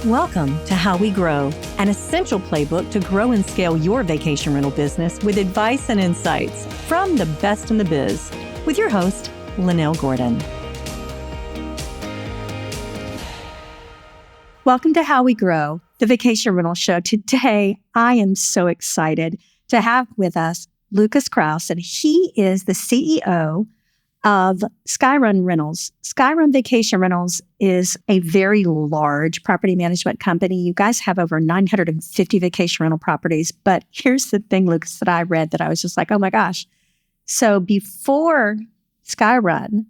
Welcome to How We Grow, an essential playbook to grow and scale your vacation rental business with advice and insights from the best in the biz, with your host, Lynell Gordon. Welcome to How We Grow, the vacation rental show. Today, I am so excited to have with us Lukas Krause, and he is the CEO of SkyRun Rentals. SkyRun Vacation Rentals is a very large property management company. You guys have over 950 vacation rental properties. But here's the thing, Lukas, that I read that I was just like, oh my gosh. So before SkyRun,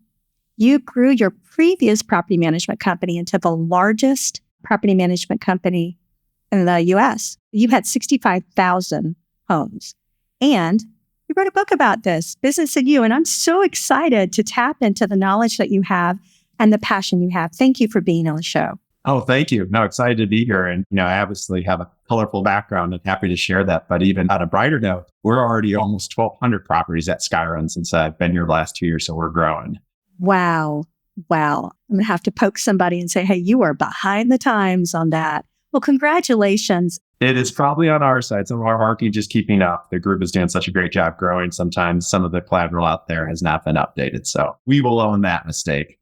you grew your previous property management company into the largest property management company in the U.S. You had 65,000 homes. And you wrote a book about this, Business and You, and I'm so excited to tap into the knowledge that you have and the passion you have. Thank you for being on the show. Oh, thank you. No, excited to be here. And, I obviously have a colorful background and happy to share that. But even on a brighter note, we're already almost 1,200 properties at SkyRun since I've been here the last 2 years. So we're growing. Wow. I'm going to have to poke somebody and say, hey, you are behind the times on that. Well, congratulations. It is probably on our side. Some of our marketing just keeping up. The group is doing such a great job growing. Sometimes some of the collateral out there has not been updated. So we will own that mistake.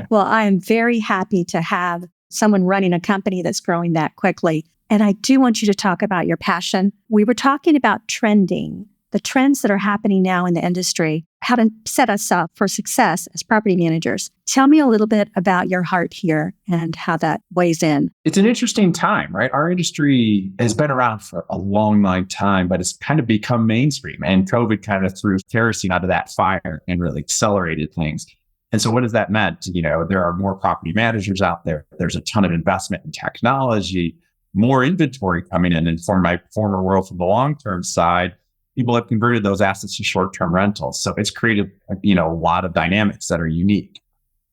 Well, I am very happy to have someone running a company that's growing that quickly. And I do want you to talk about your passion. We were talking about trending, the trends that are happening now in the industry, how to set us up for success as property managers. Tell me a little bit about your heart here and how that weighs in. It's an interesting time, right? Our industry has been around for a long, long time, but it's kind of become mainstream. And COVID kind of threw kerosene out of that fire and really accelerated things. And so what has that meant? There are more property managers out there. There's a ton of investment in technology, more inventory coming in. And from my former world, from the long-term side, people have converted those assets to short-term rentals. So it's created, a lot of dynamics that are unique.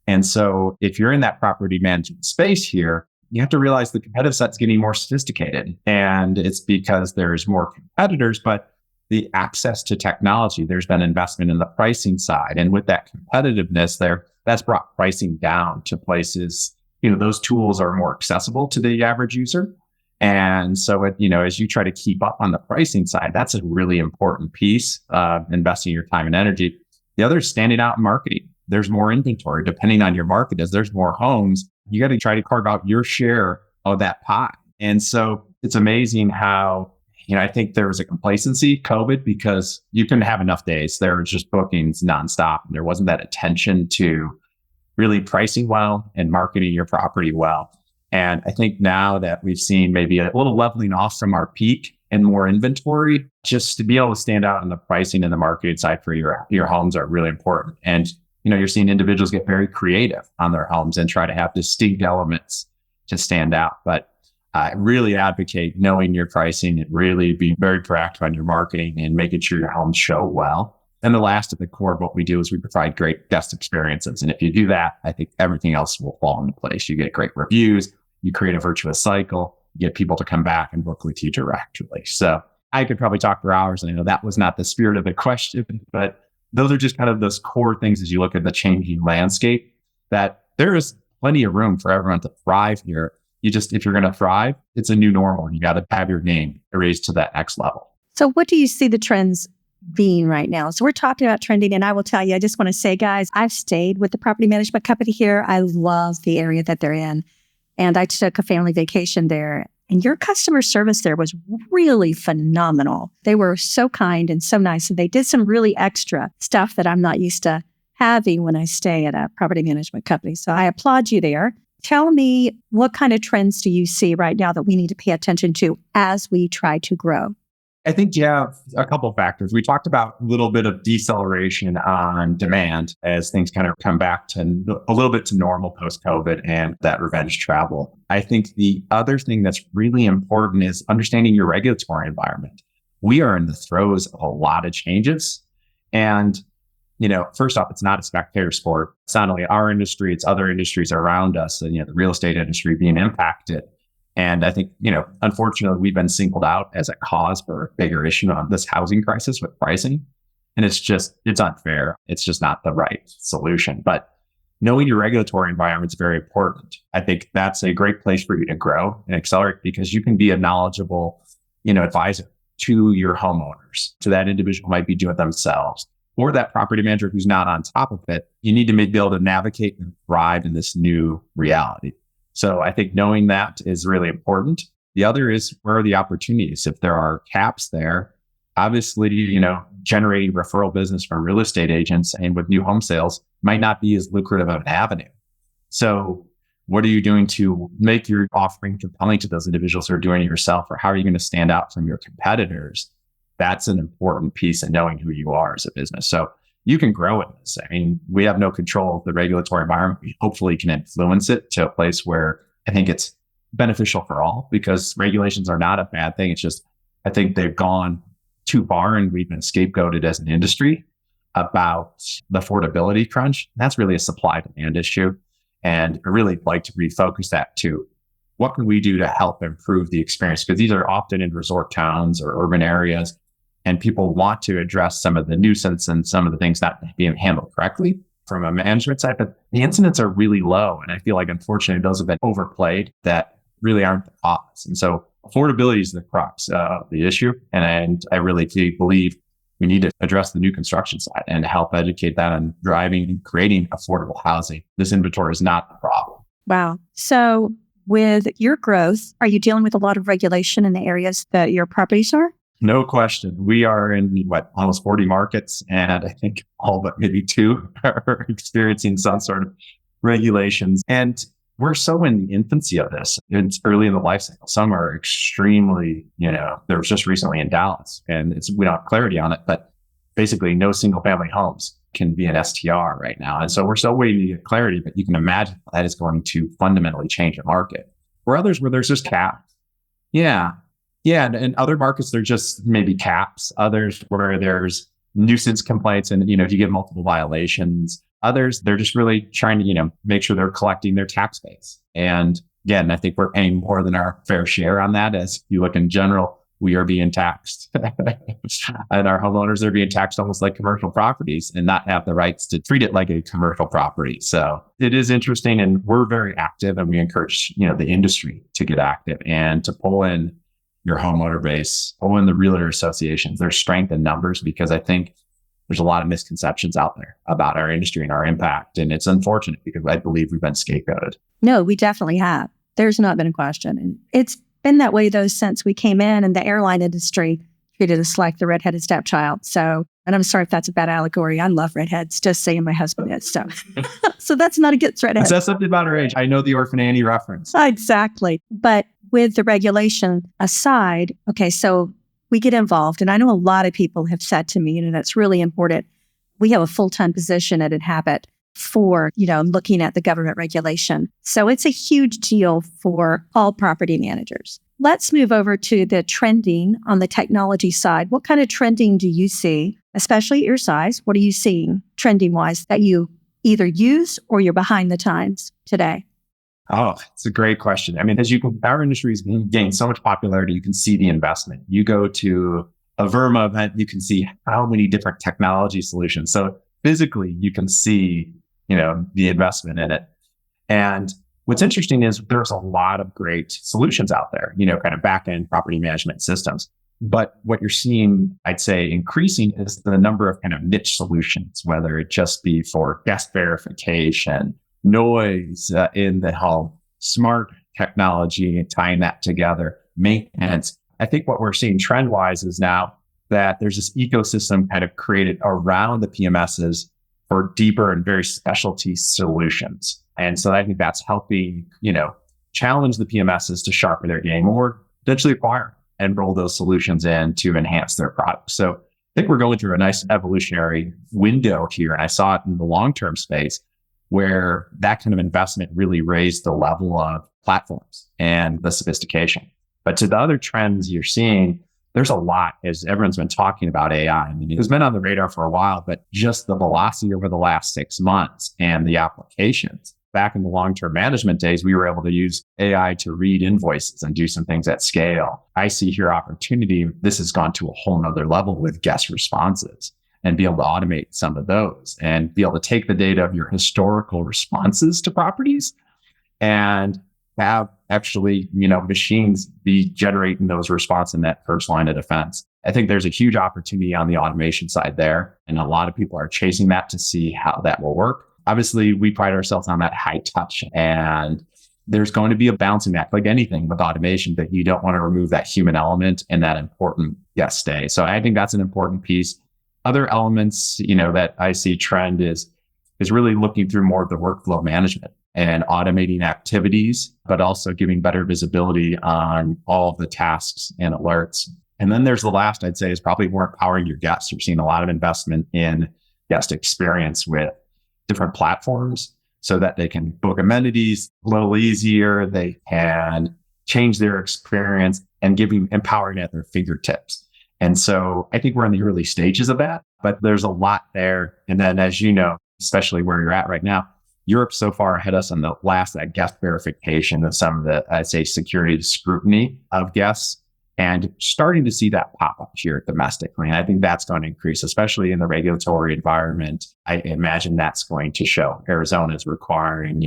And so if you're in that property management space here, you have to realize the competitive set's getting more sophisticated. And it's because there's more competitors, but the access to technology, there's been investment in the pricing side. And with that competitiveness there, that's brought pricing down to places, those tools are more accessible to the average user. And so, as you try to keep up on the pricing side, that's a really important piece of investing your time and energy. The other is standing out in marketing. There's more inventory. Depending on your market, as there's more homes, you got to try to carve out your share of that pie. And so it's amazing how, I think there was a complacency, COVID, because you couldn't have enough days. There was just bookings nonstop. And there wasn't that attention to really pricing well and marketing your property well. And I think now that we've seen maybe a little leveling off from our peak and more inventory, just to be able to stand out on the pricing and the marketing side for your homes are really important. And, you're seeing individuals get very creative on their homes and try to have distinct elements to stand out. But I really advocate knowing your pricing and really be very proactive on your marketing and making sure your homes show well. And the last at the core of what we do is we provide great guest experiences. And if you do that, I think everything else will fall into place. You get great reviews, you create a virtuous cycle, you get people to come back and book with you directly. So I could probably talk for hours, and I know that was not the spirit of the question, but those are just kind of those core things as you look at the changing landscape, that there is plenty of room for everyone to thrive here. If you're going to thrive, it's a new normal, and you got to have your game raised to that next level. So what do you see the trends being right now? So we're talking about trending, and I will tell you, I just want to say, guys, I've stayed with the property management company here. I love the area that they're in. And I took a family vacation there, and your customer service there was really phenomenal. They were so kind and so nice, and they did some really extra stuff that I'm not used to having when I stay at a property management company. So I applaud you there. Tell me, what kind of trends do you see right now that we need to pay attention to as we try to grow? I think you have a couple of factors. We talked about a little bit of deceleration on demand as things kind of come back to a little bit to normal post-COVID and that revenge travel. I think the other thing that's really important is understanding your regulatory environment. We are in the throes of a lot of changes. And, first off, it's not a spectator sport. It's not only our industry, it's other industries around us, and, the real estate industry being impacted. And I think, unfortunately, we've been singled out as a cause for a bigger issue on this housing crisis with pricing. And it's unfair. It's just not the right solution. But knowing your regulatory environment is very important. I think that's a great place for you to grow and accelerate because you can be a knowledgeable, advisor to your homeowners, to that individual who might be doing it themselves, or that property manager who's not on top of it. You need to be able to navigate and thrive in this new reality. So I think knowing that is really important. The other is, where are the opportunities? If there are caps there, obviously, generating referral business from real estate agents and with new home sales might not be as lucrative of an avenue. So what are you doing to make your offering compelling to those individuals who are doing it yourself? Or how are you going to stand out from your competitors? That's an important piece in knowing who you are as a business. So you can grow in this. I mean, we have no control of the regulatory environment. We hopefully can influence it to a place where I think it's beneficial for all, because regulations are not a bad thing. It's just, I think they've gone too far and we've been scapegoated as an industry about the affordability crunch. That's really a supply demand issue. And I really like to refocus that to what can we do to help improve the experience? Because these are often in resort towns or urban areas, and people want to address some of the nuisance and some of the things not being handled correctly from a management side, but the incidents are really low. And I feel like, unfortunately, those have been overplayed that really aren't the cause. And so affordability is the crux of the issue. And I really believe we need to address the new construction side and help educate that on driving and creating affordable housing. This inventory is not the problem. Wow. So with your growth, are you dealing with a lot of regulation in the areas that your properties are? No question. We are in almost 40 markets, and I think all but maybe 2 are experiencing some sort of regulations. And we're so in the infancy of this. It's early in the life cycle. Some are extremely, there was just recently in Dallas, and we don't have clarity on it, but basically no single family homes can be an STR right now. And so we're still waiting to get clarity, but you can imagine that is going to fundamentally change the market. Where others, where there's just caps. Yeah. And other markets, they're just maybe caps. Others where there's nuisance complaints and, if you get multiple violations. Others, they're just really trying to, make sure they're collecting their tax base. And again, I think we're paying more than our fair share on that. As you look in general, we are being taxed. And our homeowners are being taxed almost like commercial properties and not have the rights to treat it like a commercial property. So it is interesting, and we're very active, and we encourage, the industry to get active and to pull in your homeowner base, pull in the realtor associations. There's strength in numbers, because I think there's a lot of misconceptions out there about our industry and our impact. And it's unfortunate, because I believe we've been scapegoated. No, we definitely have. There's not been a question. And it's been that way, though, since we came in, and the airline industry treated us like the redheaded stepchild. So, and I'm sorry if that's a bad allegory. I love redheads, just saying my husband is. So, so that's not against redheads. That's something about our age. I know the Orphan Annie reference. Exactly. But with the regulation aside, okay, so we get involved. And I know a lot of people have said to me, that's really important. We have a full-time position at Inhabit for, looking at the government regulation. So it's a huge deal for all property managers. Let's move over to the trending on the technology side. What kind of trending do you see, especially at your size? What are you seeing trending-wise that you either use or you're behind the times today? Oh, it's a great question. I mean, our industry has gained so much popularity. You can see the investment. You go to a Verma event, you can see how many different technology solutions. So physically, you can see, the investment in it. And what's interesting is there's a lot of great solutions out there, kind of back-end property management systems. But what you're seeing, I'd say, increasing is the number of kind of niche solutions, whether it just be for guest verification, noise in the home, smart technology, and tying that together, maintenance. I think what we're seeing trend-wise is now that there's this ecosystem kind of created around the PMSs for deeper and very specialty solutions. And so I think that's helping, challenge the PMSs to sharpen their game or potentially acquire and roll those solutions in to enhance their product. So I think we're going through a nice evolutionary window here. And I saw it in the long-term space, where that kind of investment really raised the level of platforms and the sophistication. But to the other trends you're seeing, there's a lot, as everyone's been talking about AI. I mean, it's been on the radar for a while, but just the velocity over the last 6 months and the applications. Back in the long-term management days, we were able to use AI to read invoices and do some things at scale. I see here opportunity. This has gone to a whole nother level with guest responses. and be able to automate some of those and be able to take the data of your historical responses to properties and have actually, machines be generating those responses in that first line of defense. I think there's a huge opportunity on the automation side there. And a lot of people are chasing that to see how that will work. Obviously, we pride ourselves on that high touch, and there's going to be a balancing act like anything with automation, that you don't want to remove that human element and that important guest stay. So I think that's an important piece. Other elements, that I see trend is really looking through more of the workflow management and automating activities, but also giving better visibility on all of the tasks and alerts. And then there's the last, I'd say, is probably more empowering your guests. You're seeing a lot of investment in guest experience with different platforms so that they can book amenities a little easier. They can change their experience and empowering at their fingertips. And so I think we're in the early stages of that, but there's a lot there. And then, as you know, especially where you're at right now, Europe's so far ahead of us on that guest verification of some of the, I'd say, security scrutiny of guests, and starting to see that pop up here domestically. And I think that's going to increase, especially in the regulatory environment. I imagine that's going to show. Arizona is requiring,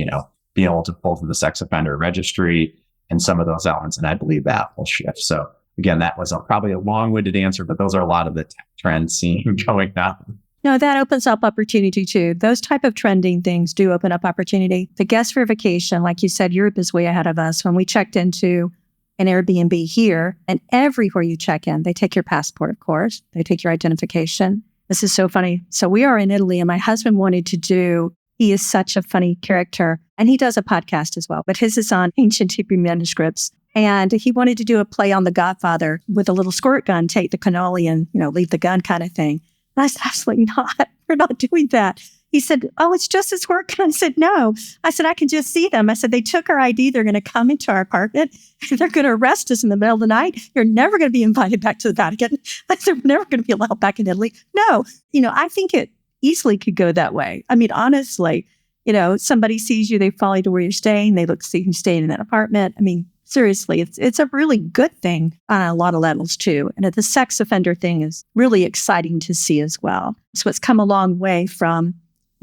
being able to pull from the sex offender registry and some of those elements. And I believe that will shift. So again, that was probably a long-winded answer, but those are a lot of the tech trends seen going on. No, that opens up opportunity too. Those type of trending things do open up opportunity. The guest verification, like you said, Europe is way ahead of us. When we checked into an Airbnb here, and everywhere you check in, they take your passport, of course. They take your identification. This is so funny. So we are in Italy, and my husband wanted to do, he is such a funny character, and he does a podcast as well, but his is on ancient Hebrew manuscripts. And he wanted to do a play on The Godfather with a little squirt gun, take the cannoli and, leave the gun kind of thing. And I said, absolutely not. We're not doing that. He said, oh, it's just as work. And I said, no. I said, I can just see them. I said, they took our ID. They're going to come into our apartment. They're going to arrest us in the middle of the night. You're never going to be invited back to the Vatican. I said, we're never going to be allowed back in Italy. No, I think it easily could go that way. I mean, honestly, somebody sees you, they follow you to where you're staying. They look to see who's staying in that apartment. I mean, seriously, it's a really good thing on a lot of levels too. And the sex offender thing is really exciting to see as well. So it's come a long way from,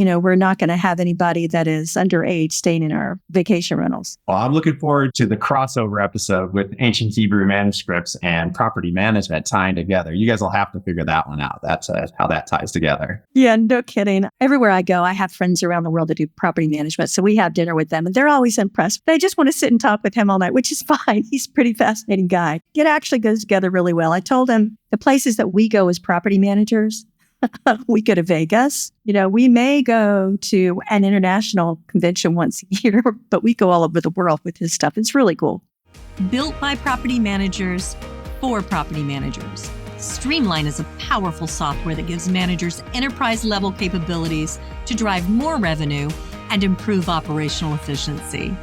we're not going to have anybody that is underage staying in our vacation rentals. Well, I'm looking forward to the crossover episode with ancient Hebrew manuscripts and property management tying together. You guys will have to figure that one out. That's how that ties together. Yeah, no kidding. Everywhere I go, I have friends around the world that do property management. So we have dinner with them and they're always impressed. They just want to sit and talk with him all night, which is fine. He's a pretty fascinating guy. It actually goes together really well. I told him the places that we go as property managers, we go to Vegas. We may go to an international convention once a year, but we go all over the world with his stuff. It's really cool. Built by property managers for property managers. Streamline is a powerful software that gives managers enterprise-level capabilities to drive more revenue and improve operational efficiency.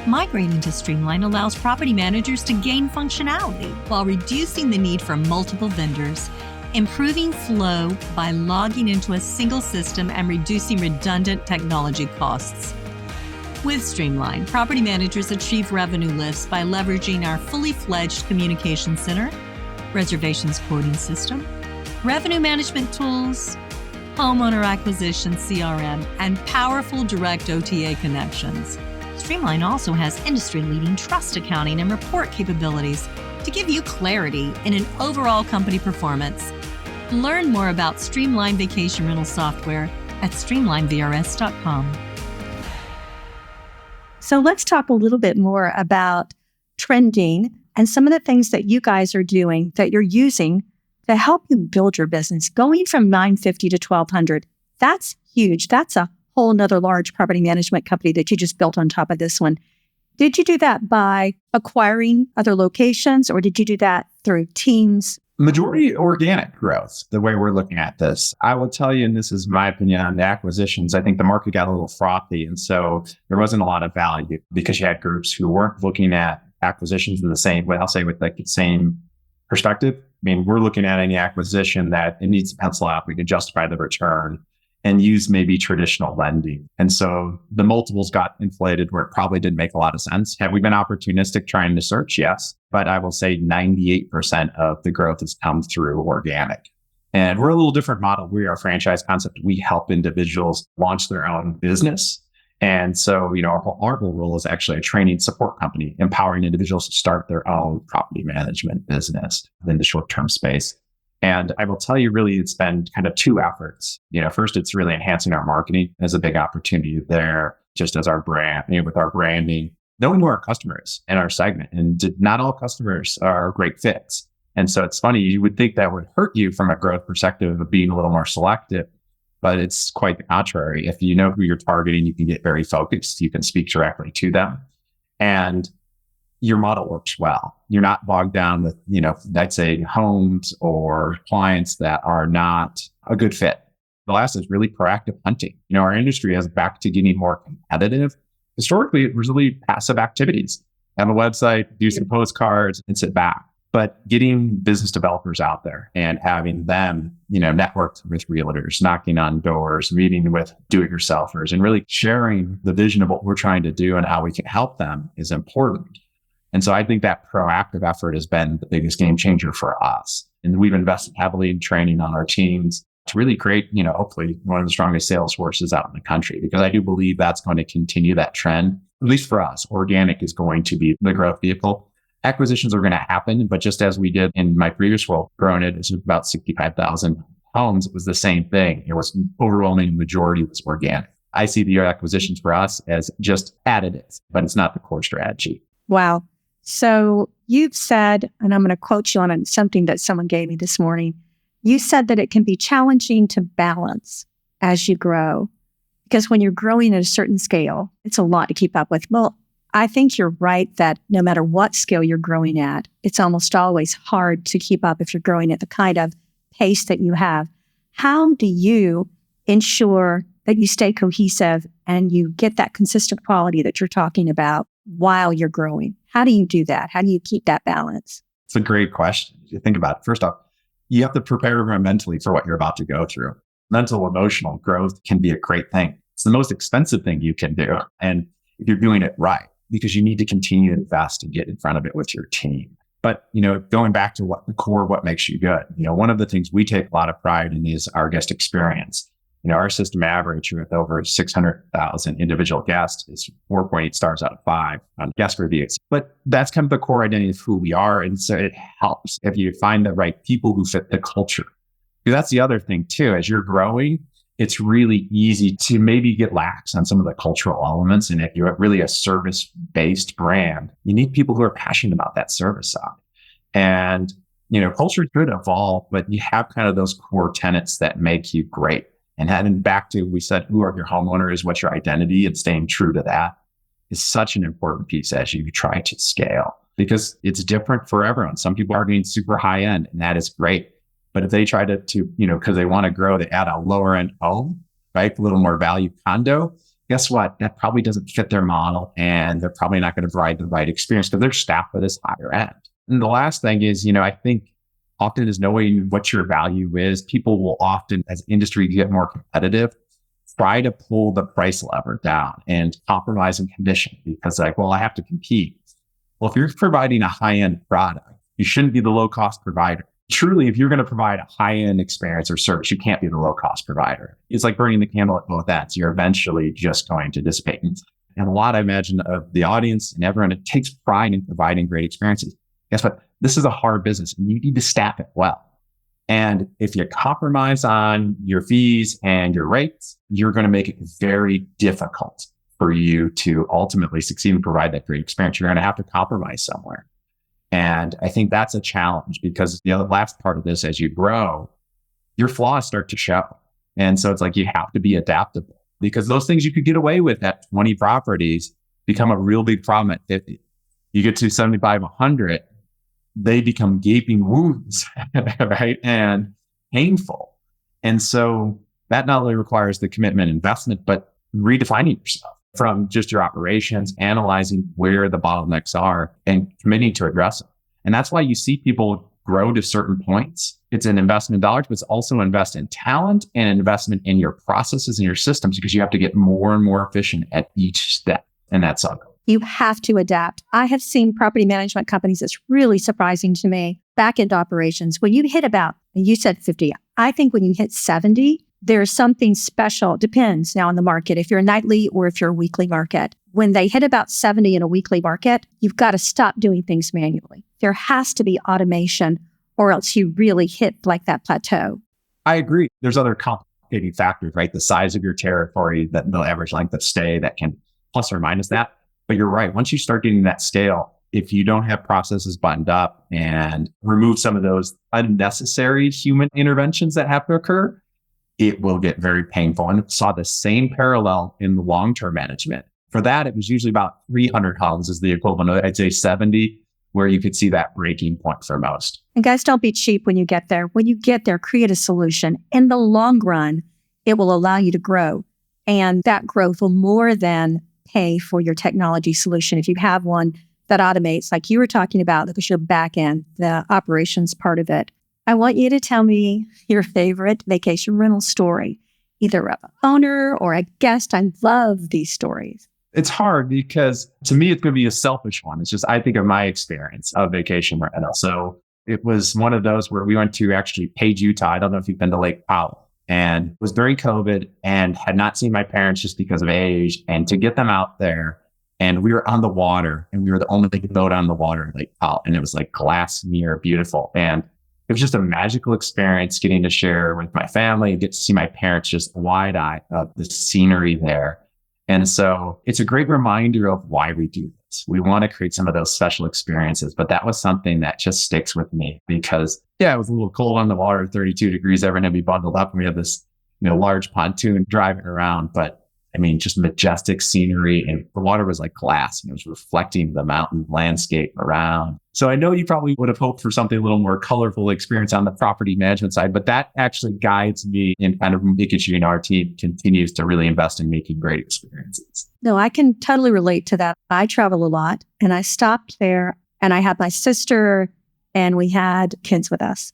Migrating to Streamline allows property managers to gain functionality while reducing the need for multiple vendors, improving flow by logging into a single system and reducing redundant technology costs. With Streamline, property managers achieve revenue lifts by leveraging our fully fledged communication center, reservations quoting system, revenue management tools, homeowner acquisition CRM, and powerful direct OTA connections. Streamline also has industry-leading trust accounting and report capabilities to give you clarity in an overall company performance. Learn more about Streamline Vacation Rental Software at streamlinevrs.com. So let's talk a little bit more about trending and some of the things that you guys are doing that you're using to help you build your business. Going from 950 to 1,200, that's huge. That's a whole nother large property management company that you just built on top of this one. Did you do that by acquiring other locations, or did you do that through teams? Majority organic growth, the way we're looking at this. I will tell you, and this is my opinion on the acquisitions, I think the market got a little frothy. And so there wasn't a lot of value because you had groups who weren't looking at acquisitions in the same way, I'll say with like the same perspective. I mean, we're looking at any acquisition that it needs to pencil out. We can justify the return and use maybe traditional lending. And so the multiples got inflated where it probably didn't make a lot of sense. Have we been opportunistic trying to search? Yes. But I will say 98% of the growth has come through organic. And we're a little different model. We are a franchise concept. We help individuals launch their own business. And so, our whole role is actually a training support company, empowering individuals to start their own property management business in the short-term space. And I will tell you, really, it's been kind of two efforts. First, it's really enhancing our marketing. There's a big opportunity there, just as our brand, with our branding, knowing who our customer is in our segment. And not all customers are great fits. And so it's funny, you would think that would hurt you from a growth perspective of being a little more selective, but it's quite the contrary. If you know who you're targeting, you can get very focused. You can speak directly to them. And your model works well. You're not bogged down with, I'd say homes or clients that are not a good fit. The last is really proactive hunting. Our industry is back to getting more competitive. Historically, it was really passive activities. Have a website, do some postcards, and sit back. But getting business developers out there and having them, network with realtors, knocking on doors, meeting with do-it-yourselfers, and really sharing the vision of what we're trying to do and how we can help them is important. And so I think that proactive effort has been the biggest game changer for us. And we've invested heavily in training on our teams to really create, hopefully one of the strongest sales forces out in the country, because I do believe that's going to continue that trend. At least for us, organic is going to be the growth vehicle. Acquisitions are going to happen, but just as we did in my previous role, growing it to about 65,000 homes, it was the same thing. It was overwhelming majority was organic. I see the acquisitions for us as just additive, but it's not the core strategy. Wow. So you've said, and I'm going to quote you on something that someone gave me this morning. You said that it can be challenging to balance as you grow, because when you're growing at a certain scale, it's a lot to keep up with. Well, I think you're right that no matter what scale you're growing at, it's almost always hard to keep up if you're growing at the kind of pace that you have. How do you ensure that you stay cohesive and you get that consistent quality that you're talking about while you're growing? How do you do that? How do you keep that balance? It's a great question. If you think about it, first off, you have to prepare mentally for what you're about to go through. Mental, emotional growth can be a great thing. It's the most expensive thing you can do. And if you're doing it right, because you need to continue to invest and get in front of it with your team. But, going back to what makes you good, one of the things we take a lot of pride in is our guest experience. Our system average with over 600,000 individual guests is 4.8 stars out of 5 on guest reviews. But that's kind of the core identity of who we are. And so it helps if you find the right people who fit the culture. Because that's the other thing too, as you're growing, it's really easy to maybe get lax on some of the cultural elements. And if you're really a service-based brand, you need people who are passionate about that service side. And, culture could evolve, but you have kind of those core tenets that make you great. And heading back to, we said, who are your homeowners? What's your identity? And staying true to that is such an important piece as you try to scale, because it's different for everyone. Some people are getting super high end, and that is great. But if they try to because they want to grow, they add a lower end home, right? A little more value condo. Guess what? That probably doesn't fit their model, and they're probably not going to provide the right experience because they're staffed for this higher end. And the last thing is, I think often is knowing what your value is. People will often, as industry get more competitive, try to pull the price lever down and compromise in condition because I have to compete. Well, if you're providing a high-end product, you shouldn't be the low-cost provider. Truly, if you're going to provide a high-end experience or service, you can't be the low-cost provider. It's like burning the candle at both ends. You're eventually just going to dissipate. And a lot, I imagine, of the audience and everyone, it takes pride in providing great experiences. Guess what? This is a hard business, and you need to staff it well. And if you compromise on your fees and your rates, you're going to make it very difficult for you to ultimately succeed and provide that great experience. You're going to have to compromise somewhere. And I think that's a challenge because the last part of this, as you grow, your flaws start to show. And so it's like you have to be adaptable because those things you could get away with at 20 properties become a real big problem at 50. You get to 75, 100, they become gaping wounds, right? And painful. And so that not only requires the commitment investment, but redefining yourself from just your operations, analyzing where the bottlenecks are and committing to address them. And that's why you see people grow to certain points. It's an investment in dollars, but it's also invest in talent and an investment in your processes and your systems because you have to get more and more efficient at each step. And that's all. You have to adapt. I have seen property management companies, it's really surprising to me, back end operations, when you hit about, you said 50, I think when you hit 70, there's something special. Depends now on the market. If you're a nightly or if you're a weekly market, when they hit about 70 in a weekly market, you've got to stop doing things manually. There has to be automation or else you really hit like that plateau. I agree. There's other complicating factors, right? The size of your territory, the average length of stay that can plus or minus that. But you're right. Once you start getting that scale, if you don't have processes buttoned up and remove some of those unnecessary human interventions that have to occur, it will get very painful. And saw the same parallel in the long-term management. For that, it was usually about 300 homes is the equivalent of, I'd say, 70, where you could see that breaking point for most. And guys, don't be cheap when you get there. When you get there, create a solution. In the long run, it will allow you to grow. And that growth will more than pay for your technology solution. If you have one that automates, like you were talking about, because your back end, the operations part of it. I want you to tell me your favorite vacation rental story, either of an owner or a guest. I love these stories. It's hard because to me, it's going to be a selfish one. It's just, I think of my experience of vacation rental. So it was one of those where we went to actually Page, Utah. I don't know if you've been to Lake Powell, and it was during COVID and had not seen my parents just because of age, and to get them out there. And we were on the water and we were the only boat on the water in Lake Powell. And it was like glass mirror, beautiful. And it was just a magical experience getting to share with my family and get to see my parents just wide-eyed of the scenery there. And so it's a great reminder of why we do this. We want to create some of those special experiences, but that was something that just sticks with me because, yeah, it was a little cold on the water, 32 degrees, everyone had to be bundled up. And we had this, large pontoon driving around, but I mean, just majestic scenery, and the water was like glass and it was reflecting the mountain landscape around. So I know you probably would have hoped for something a little more colorful experience on the property management side, but that actually guides me in kind of making sure our team continues to really invest in making great experiences. No, I can totally relate to that. I travel a lot and I stopped there and I had my sister and we had kids with us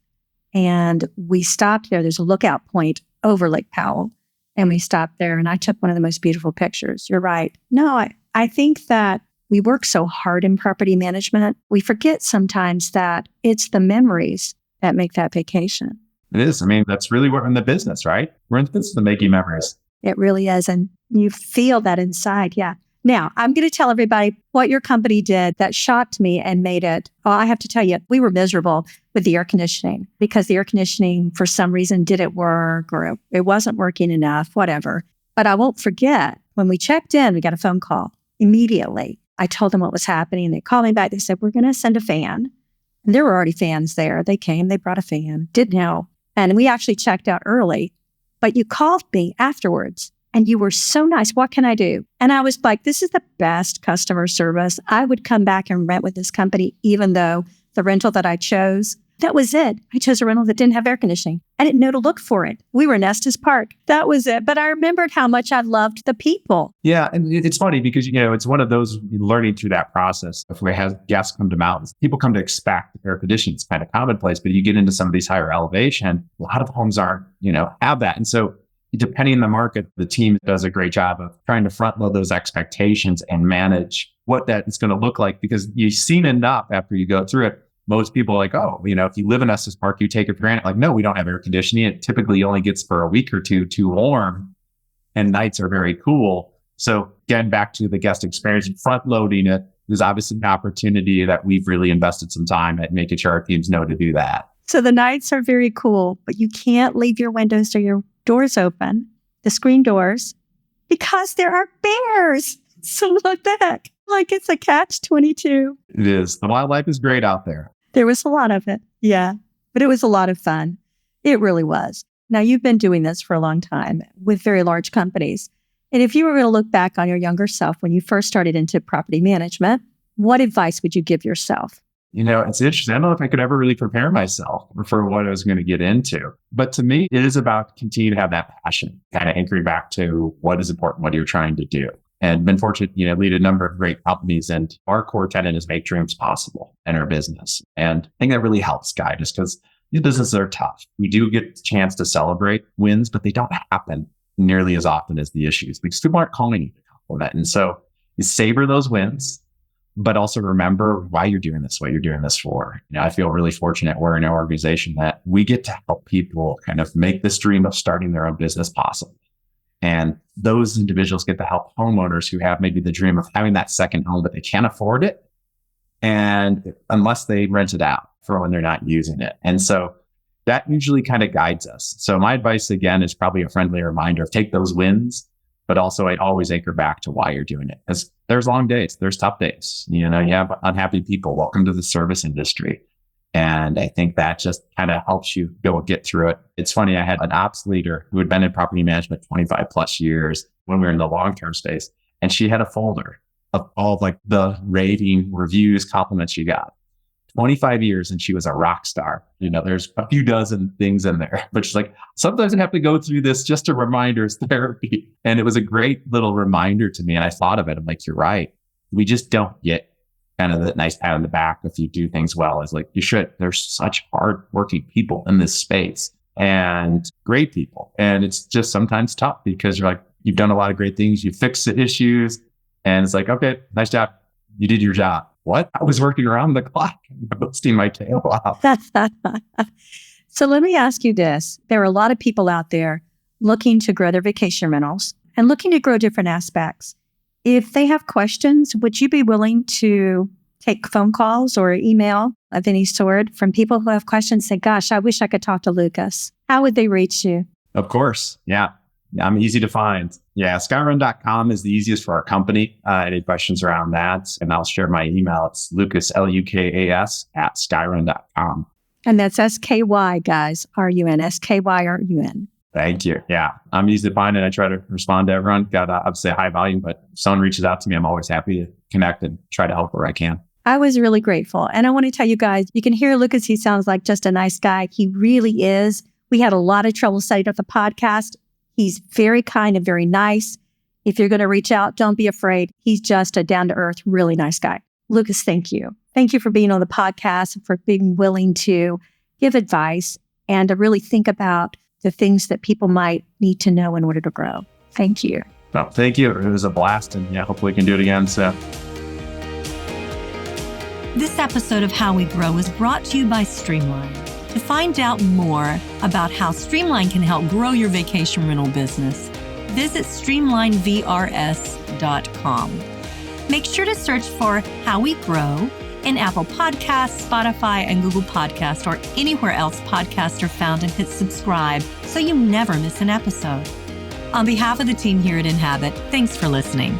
and we stopped there. There's a lookout point over Lake Powell. And we stopped there and I took one of the most beautiful pictures. You're right. No, I think that we work so hard in property management. We forget sometimes that it's the memories that make that vacation. It is. I mean, that's really what we're in the business, right? We're in the business of making memories. It really is. And you feel that inside. Yeah. Now, I'm going to tell everybody what your company did that shocked me and made it. Oh, I have to tell you, we were miserable with the air conditioning because the air conditioning, for some reason, didn't work or it wasn't working enough, whatever. But I won't forget, when we checked in, we got a phone call immediately. I told them what was happening. They called me back. They said, we're going to send a fan. And there were already fans there. They came, they brought a fan, didn't know. And we actually checked out early. But you called me afterwards. And you were so nice. What can I do? And I was like, this is the best customer service. I would come back and rent with this company, even though the rental that I chose, that was it. I chose a rental that didn't have air conditioning. I didn't know to look for it. We were in Estes Park. That was it. But I remembered how much I loved the people. Yeah. And it's funny because, it's one of those learning through that process. If we have guests come to mountains, people come to expect air conditioning. It's kind of commonplace, but you get into some of these higher elevation, a lot of homes aren't, have that. And so depending on the market, the team does a great job of trying to front load those expectations and manage what that is going to look like, because you've seen enough after you go through it. Most people are like, oh, if you live in Estes Park, you take it for granted. Like, no, we don't have air conditioning. It typically only gets for a week or two too warm and nights are very cool. So getting back to the guest experience and front loading it is obviously an opportunity that we've really invested some time at making sure our teams know to do that. So the nights are very cool, but you can't leave your windows or your doors open, the screen doors, because there are bears. So what the heck? Like it's a catch-22. It is. The wildlife is great out there. There was a lot of it. Yeah. But it was a lot of fun. It really was. Now, you've been doing this for a long time with very large companies. And if you were going to look back on your younger self when you first started into property management, what advice would you give yourself? It's interesting. I don't know if I could ever really prepare myself for what I was going to get into. But to me, it is about continuing to have that passion, kind of anchoring back to what is important, what you're trying to do. And been fortunate, lead a number of great companies. And our core tenet is make dreams possible in our business. And I think that really helps guide us because these businesses are tough. We do get a chance to celebrate wins, but they don't happen nearly as often as the issues because people aren't calling you to compliment. And so you savor those wins, but also remember why you're doing this, what you're doing this for. I feel really fortunate we're in an organization that we get to help people kind of make this dream of starting their own business possible. And those individuals get to help homeowners who have maybe the dream of having that second home, but they can't afford it. And unless they rent it out for when they're not using it. And so that usually kind of guides us. So my advice, again, is probably a friendly reminder of take those wins, but also I always anchor back to why you're doing it. Because there's long days, there's tough days. You have unhappy people. Welcome to the service industry. And I think that just kind of helps you get through it. It's funny, I had an ops leader who had been in property management 25 plus years when we were in the long-term space. And she had a folder of all like the rating, reviews, compliments she got. 25 years and she was a rock star. There's a few dozen things in there, but she's like, sometimes I have to go through this just a reminder's therapy. And it was a great little reminder to me. And I thought of it. I'm like, you're right. We just don't get kind of the nice pat on the back if you do things well. It's like, you should. There's such hardworking people in this space and great people. And it's just sometimes tough because you're like, you've done a lot of great things. You fixed the issues. And it's like, okay, nice job. You did your job. What? I was working around the clock, busting my tail off. So let me ask you this. There are a lot of people out there looking to grow their vacation rentals and looking to grow different aspects. If they have questions, would you be willing to take phone calls or email of any sort from people who have questions? Say, gosh, I wish I could talk to Lukas. How would they reach you? Of course. Yeah. I'm easy to find. Yeah. SkyRun.com is the easiest for our company. Any questions around that? And I'll share my email. It's Lukas, Lukas @skyrun.com. And that's SKY, guys. RUN, SKYRUN. Thank you. Yeah. I'm easy to find and I try to respond to everyone. Got obviously a high volume, but if someone reaches out to me, I'm always happy to connect and try to help where I can. I was really grateful. And I want to tell you guys, you can hear Lukas. He sounds like just a nice guy. He really is. We had a lot of trouble setting up the podcast. He's very kind and very nice. If you're going to reach out, don't be afraid. He's just a down-to-earth, really nice guy. Lukas, thank you. Thank you for being on the podcast and for being willing to give advice and to really think about the things that people might need to know in order to grow. Thank you. Well, thank you. It was a blast. And yeah, hopefully we can do it again. So. This episode of How We Grow was brought to you by Streamline. To find out more about how Streamline can help grow your vacation rental business, visit streamlinevrs.com. Make sure to search for How We Grow in Apple Podcasts, Spotify, and Google Podcasts, or anywhere else podcasts are found, and hit subscribe so you never miss an episode. On behalf of the team here at Inhabit, thanks for listening.